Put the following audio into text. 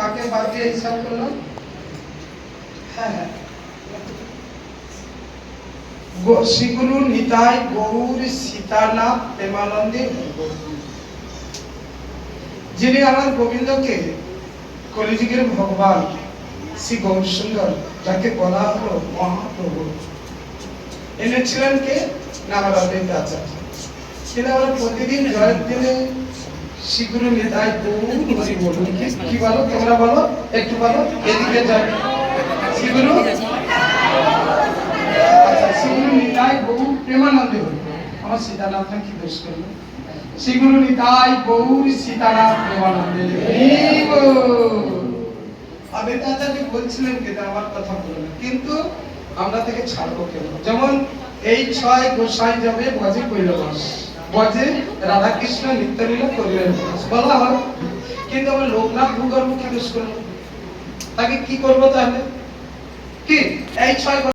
কাকে বাদ দিয়ে হিসাব করলাম? হ্যাঁ, শ্রী গুরু নিতাই গৌর সীতানাথ প্রেমানন্দে, যিনি আমার গোবিন্দকে কলিযুগের ভগবান শ্রী গৌর সুন্দর, যাকে বলা হলো মহাপ্রভু, এনেছিলেন কে? না আমার অদ্বৈত আচার্য। কিন্তু আমরা প্রতিদিন জয়ের দিনে শ্রী গুরু নিতাই গৌর হরি বলুন। কি বলো তোমরা? বলো একটু, বলো এদিকে যাবে। শ্রী গুরু, আচ্ছা, শ্রী গুরু নিতাই গৌর প্রেমানন্দে হরি। আমার সীতানাথ কি দোষ করলো? শ্রী গুরু নিতাই গৌর সীতানাথ প্রেমানন্দে অদ্বৈত আচার্য বলছিলেন কিন্তু আমার কথা বলো না, কিন্তু আমরা থেকে ছাড়বো কেন? যেমন এই 6 গোসাই যাবে বজে কৈলাস, বজে রাধা কৃষ্ণ নিত্যলীলা করিলেন বলা হয়, কিন্তু আমরা লোকনাথ ভূগর্ভ কি দোষ করবো? তাকে কি করবো তাহলে? কি এই 6